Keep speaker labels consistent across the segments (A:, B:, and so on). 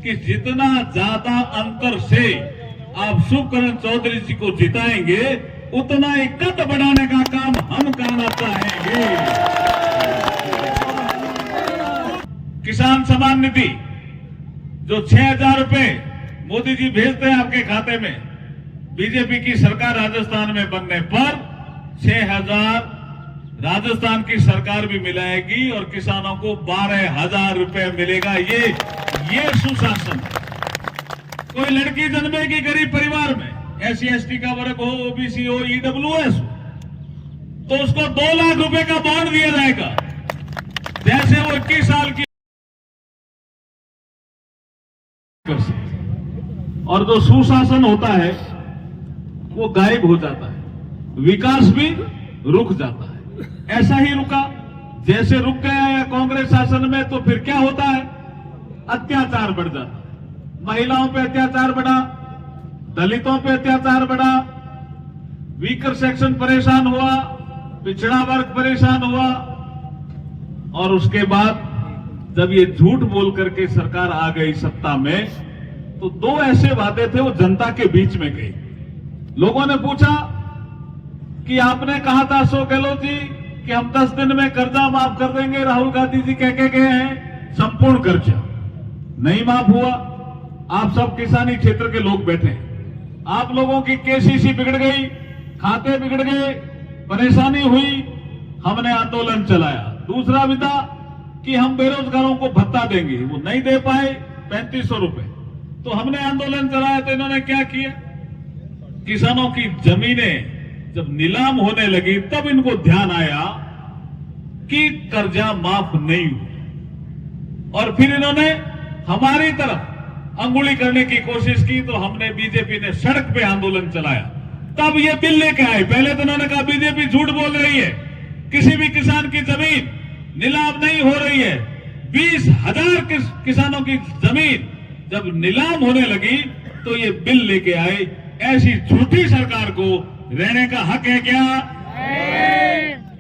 A: कि जितना ज्यादा अंतर से आप शुभकरण चौधरी जी को जिताएंगे उतना ही कद बढ़ाने का काम हम करना चाहेंगे। किसान सम्मान निधि जो 6,000 रुपए मोदी जी भेजते हैं आपके खाते में, बीजेपी की सरकार राजस्थान में बनने पर 6,000 राजस्थान की सरकार भी मिलाएगी और किसानों को 12,000 रुपए मिलेगा। ये सुशासन। कोई लड़की जन्मेगी गरीब परिवार में, SC/ST का वर्ग हो, OBC हो, EWS हो, तो उसको 2 लाख रुपए का बॉन्ड दिया जाएगा। जैसे वो 21 साल की और जो सुशासन होता है वो गायब हो जाता है, विकास भी रुक जाता है। ऐसा ही रुका, जैसे रुक गया है कांग्रेस शासन में, तो फिर क्या होता है, अत्याचार बढ़ जाता है। महिलाओं पे अत्याचार बढ़ा, दलितों पे अत्याचार बढ़ा, वीकर सेक्शन परेशान हुआ, पिछड़ा वर्ग परेशान हुआ। और उसके बाद जब ये झूठ बोल करके सरकार आ गई सत्ता में, तो 2 ऐसे वादे थे वो जनता के बीच में गए। लोगों ने पूछा कि आपने कहा था अशोक गहलोत जी कि हम 10 दिन में कर्जा माफ कर देंगे, राहुल गांधी जी कह के गए हैं संपूर्ण कर्जा, नहीं माफ हुआ। आप सब किसानी क्षेत्र के लोग बैठे हैं, आप लोगों की KCC बिगड़ गई, खाते बिगड़ गए, परेशानी हुई, हमने आंदोलन चलाया। दूसरा विदा कि हम बेरोजगारों को भत्ता देंगे, वो नहीं दे पाए 3500 रुपए, तो हमने आंदोलन चलाया। तो इन्होंने क्या किया, किसानों की जमीनें जब नीलाम होने लगी तब इनको ध्यान आया कि कर्जा माफ नहीं हुआ, और फिर इन्होंने हमारी तरफ अंगुली करने की कोशिश की। तो हमने, बीजेपी ने सड़क पे आंदोलन चलाया, तब ये बिल लेके आए। पहले तो उन्होंने कहा बीजेपी झूठ बोल रही है, किसी भी किसान की जमीन नीलाम नहीं हो रही है। 20,000 किसानों की जमीन जब नीलाम होने लगी तो ये बिल लेके आए। ऐसी झूठी सरकार को रहने का हक है क्या?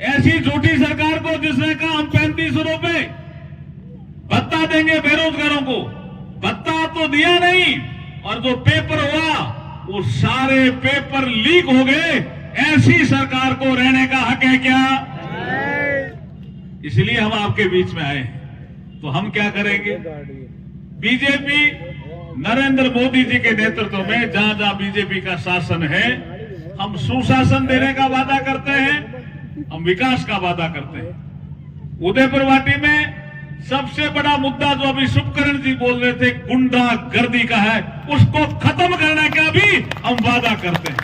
A: ऐसी झूठी सरकार को जिसने कहा हम 3500 रुपए भत्ता देंगे बेरोजगारों को, भत्ता तो दिया नहीं, और जो पेपर हुआ वो सारे पेपर लीक हो गए। ऐसी सरकार को रहने का हक है क्या? इसलिए हम आपके बीच में आए हैं। तो हम क्या करेंगे? बीजेपी नरेंद्र मोदी जी के नेतृत्व में जहां जहां बीजेपी का शासन है, हम सुशासन देने का वादा करते हैं, हम विकास का वादा करते हैं। उदयपुर वाटी में सबसे बड़ा मुद्दा जो अभी शुभकरण जी बोल रहे थे, गुंडागर्दी का है, उसको खत्म करने का भी हम वादा करते हैं।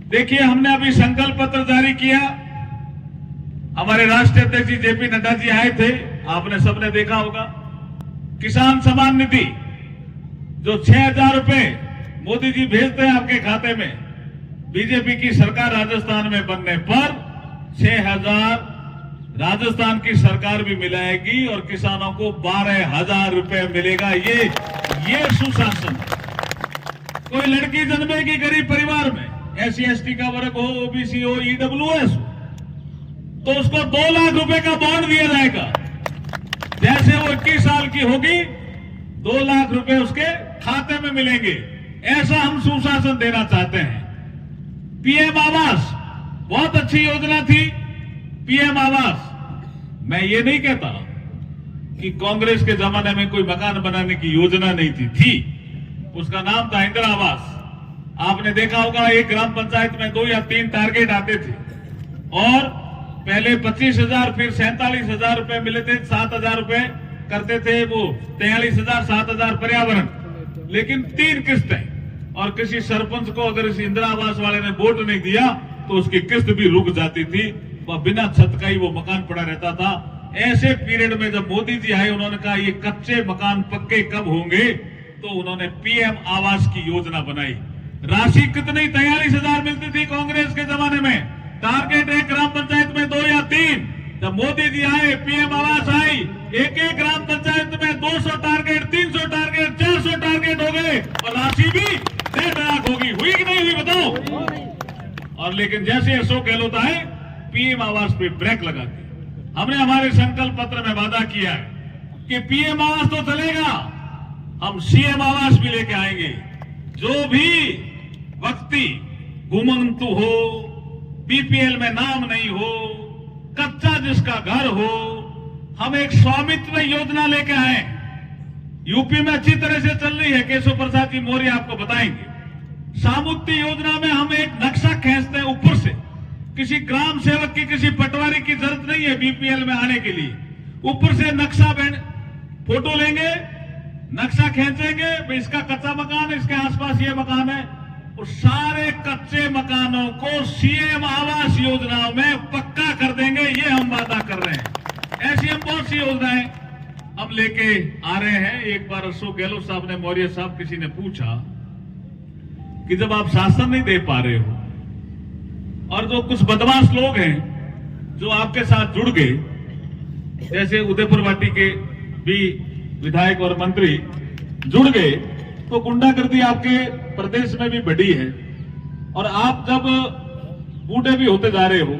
A: देखिए, हमने अभी संकल्प पत्र जारी किया, हमारे राष्ट्रीय अध्यक्ष जी JP नड्डा जी आए थे, आपने सबने देखा होगा। किसान सम्मान निधि जो 6,000 रुपए मोदी जी भेजते हैं आपके खाते में, बीजेपी की सरकार राजस्थान में बनने पर 6,000 राजस्थान की सरकार भी मिलाएगी और किसानों को 12,000 रुपए मिलेगा। ये सुशासन। कोई लड़की जन्मेगी गरीब परिवार में, SC/ST का वर्ग हो, OBC हो, EWS हो, तो उसको 2 लाख रुपए का बॉन्ड दिया जाएगा। जैसे वो 21 साल की होगी 2 लाख रुपए उसके खाते में मिलेंगे। ऐसा हम सुशासन देना चाहते हैं। PM आवास बहुत अच्छी योजना थी। PM आवास, मैं ये नहीं कहता कि कांग्रेस के जमाने में कोई मकान बनाने की योजना नहीं थी, उसका नाम था इंदिरा आवास। आपने देखा होगा एक ग्राम पंचायत में 2 या 3 टारगेट आते थे, और पहले 25,000 फिर 47,000 रुपए मिले थे, 7,000 रुपए करते थे वो, 43,000, 7,000 पर्यावरण, लेकिन 3 किस्तें। और किसी सरपंच को अगर इस इंदिरा आवास वाले ने वोट नहीं दिया तो उसकी किस्त भी रुक जाती थी, वह बिना छत का ही वो मकान पड़ा रहता था। ऐसे पीरियड में जब मोदी जी आए, उन्होंने कहा ये कच्चे मकान पक्के कब होंगे, तो उन्होंने PM आवास की योजना बनाई। राशि कितनी? 43,000 मिलती थी कांग्रेस के जमाने में। टारगेट एक ग्राम पंचायत में 2 या 3। जब मोदी जी आए, PM आवास आई, एक एक ग्राम पंचायत में 200 टारगेट, 300 टारगेट, 400 टारगेट हो गए, और राशि भी 1.5 लाख होगी। हुई कि नहीं हुई बताओ? और लेकिन जैसे अशोक गहलोत आए, PM आवास पे ब्रेक लगा दी। हमने हमारे संकल्प पत्र में वादा किया है कि पीएम आवास तो चलेगा, हम सीएम आवास भी लेके आएंगे। जो भी व्यक्ति घुमंतु हो, बीपीएल में नाम नहीं हो, कच्चा जिसका घर हो, हम एक स्वामित्व योजना लेके आए। यूपी में अच्छी तरह से चल रही है, केशव प्रसाद जी मौर्य आपको बताएंगे। सामुत्य योजना में हम एक नक्शा खींचते हैं ऊपर से, किसी ग्राम सेवक की, किसी पटवारी की जरूरत नहीं है बीपीएल में आने के लिए। ऊपर से नक्शा फोटो लेंगे, नक्शा खींचेंगे, इसका कच्चा मकान, इसके आसपास ये मकान है, उस सारे कच्चे मकानों को सीएम आवास योजना में पक्का कर देंगे। ये हम वादा कर रहे हैं। ऐसी हम बहुत सी योजनाएं हम लेके आ रहे हैं। एक बार अशोक गहलोत साहब ने, मौर्य साहब, किसी ने पूछा कि जब आप शासन नहीं दे पा रहे हो और जो कुछ बदमाश लोग हैं जो आपके साथ जुड़ गए, जैसे उदयपुर वाटी के भी विधायक और मंत्री जुड़ गए, तो गुंडागर्दी आपके प्रदेश में भी बढ़ी है। और आप जब बूढ़े भी होते जा रहे हो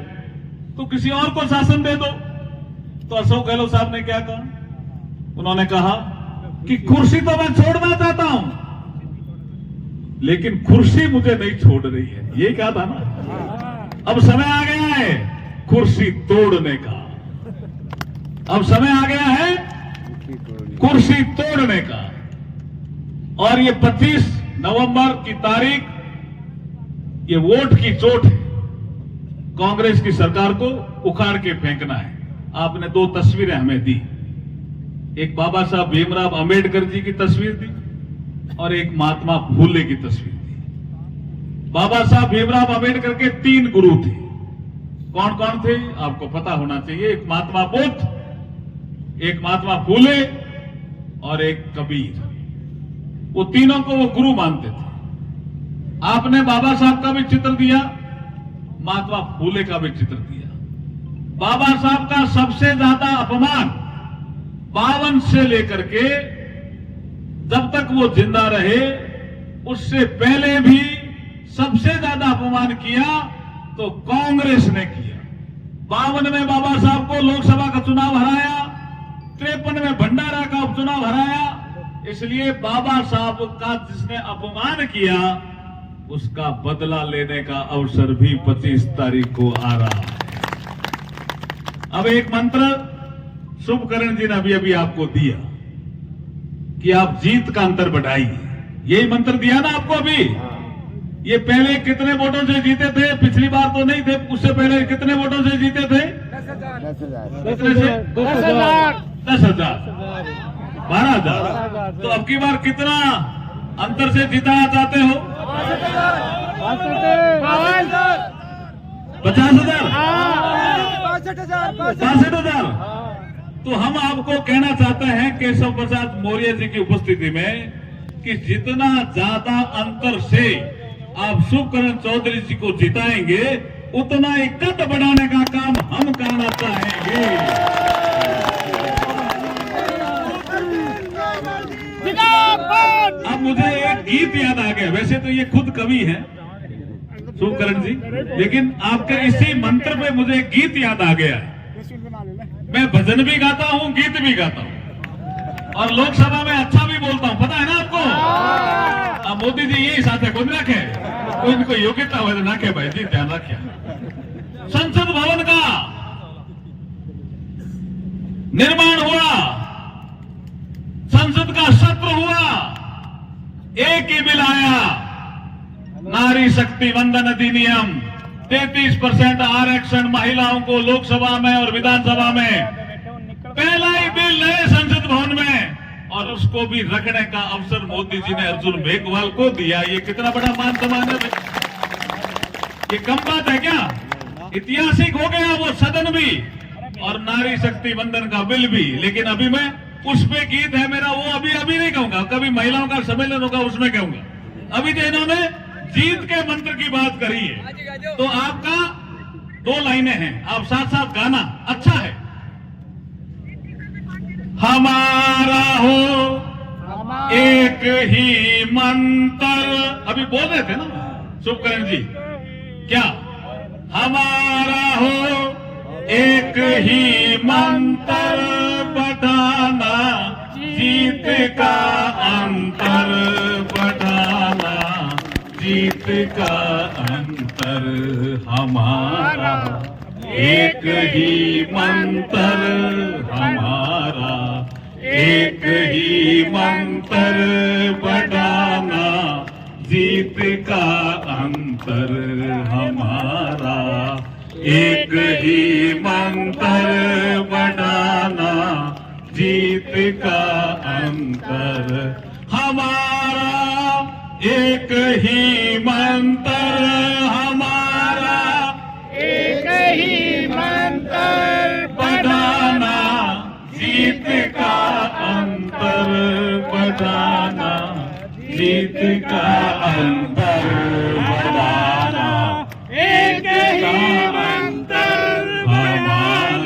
A: तो किसी और को शासन दे दो। तो अशोक गहलोत साहब ने क्या कहा? उन्होंने कहा कि कुर्सी तो मैं छोड़ना चाहता हूं, लेकिन कुर्सी मुझे नहीं छोड़ रही है। ये क्या था ना, अब समय आ गया है कुर्सी तोड़ने का। अब समय आ गया है कुर्सी तोड़ने का। और ये 25 नवंबर की तारीख, ये वोट की चोट है। कांग्रेस की सरकार को उखाड़ के फेंकना है। आपने 2 तस्वीरें हमें दी, एक बाबा साहब भीमराव अंबेडकर जी की तस्वीर दी और एक महात्मा फूले की तस्वीर दी। बाबा साहब भीमराव अंबेडकर के 3 गुरु थे। कौन कौन थे आपको पता होना चाहिए। एक महात्मा बुद्ध, एक महात्मा फूले और एक कबीर। वो तीनों को वो गुरु मानते थे। आपने बाबा साहब का भी चित्र दिया, महात्मा फूले का भी चित्र दिया। बाबा साहब का सबसे ज्यादा अपमान 52 से लेकर के जब तक वो जिंदा रहे, उससे पहले भी सबसे ज्यादा अपमान किया तो कांग्रेस ने किया। 52 में बाबा साहब को लोकसभा का चुनाव हराया, 53 में भंडारा का उपचुनाव हराया। इसलिए बाबा साहब का जिसने अपमान किया, उसका बदला लेने का अवसर भी 25 तारीख को आ रहा है। अब एक मंत्र शुभकरण जी ने अभी अभी आपको दिया कि आप जीत का अंतर बढ़ाइए। यही मंत्र दिया ना आपको अभी। ये पहले कितने वोटों से जीते थे? पिछली बार तो नहीं थे, उससे पहले कितने वोटों से जीते थे? 10,000, 12,000। तो अब की बार कितना अंतर से जिताना चाहते हो? 50,000, 62,000। तो हम आपको कहना चाहते हैं केशव प्रसाद मौर्य जी की उपस्थिति में कि जितना ज्यादा अंतर से आप शुभकरण चौधरी जी को जिताएंगे, उतना ही कद बढ़ाने का काम हम करना चाहेंगे। अब मुझे एक गीत याद आ गया। वैसे तो ये खुद कवि हैं शुभकरण जी, लेकिन आपके इसी मंत्र पे मुझे एक गीत याद आ गया। मैं भजन भी गाता हूँ, गीत भी गाता हूँ और लोकसभा में अच्छा भी बोलता हूँ, पता है ना आपको। अब मोदी जी यही साथ है, खुद रखे तो इनको योग्यता हो ना के भाई जी, ध्यान रखिए। संसद भवन का निर्माण हुआ, संसद का सत्र हुआ, एक ही बिल आया, नारी शक्ति वंदन अधिनियम। 33% आरक्षण महिलाओं को लोकसभा में और विधानसभा में, पहला ही बिल नए संसद भवन में, और उसको भी रखने का अवसर मोदी जी ने अर्जुन मेघवाल को दिया। ये कितना बड़ा मान सम्मान है भाई, ये कम बात है क्या? ऐतिहासिक हो गया वो सदन भी और नारी शक्ति वंदन का बिल भी। लेकिन अभी मैं उस पे गीत है मेरा, वो अभी नहीं कहूंगा, कभी महिलाओं का सम्मेलन होगा उसमें कहूंगा। अभी तो इन्होंने जीत के मंत्र की बात करी है, तो आपका 2 लाइनें हैं, आप साथ साथ गाना। अच्छा है। हमारा हो एक ही मंत्र, अभी बोल रहे थे ना शुभकरण जी, क्या? हमारा हो एक ही मंत्र, बढ़ाना जीत का अंतर बढ़ाना, जीत का अंतर हमारा, एक ही मंत्र हमारा, एक ही मंत्र बढ़ाना, जीत का अंतर हमारा, एक ही मंत्र बढ़ाना, जीत का अंतर हमारा, एक ही मंत्र हमारा,
B: एक ही मंत्र
A: बढ़ाना, जीत का अंतर बढ़ाना, जीत का अंतर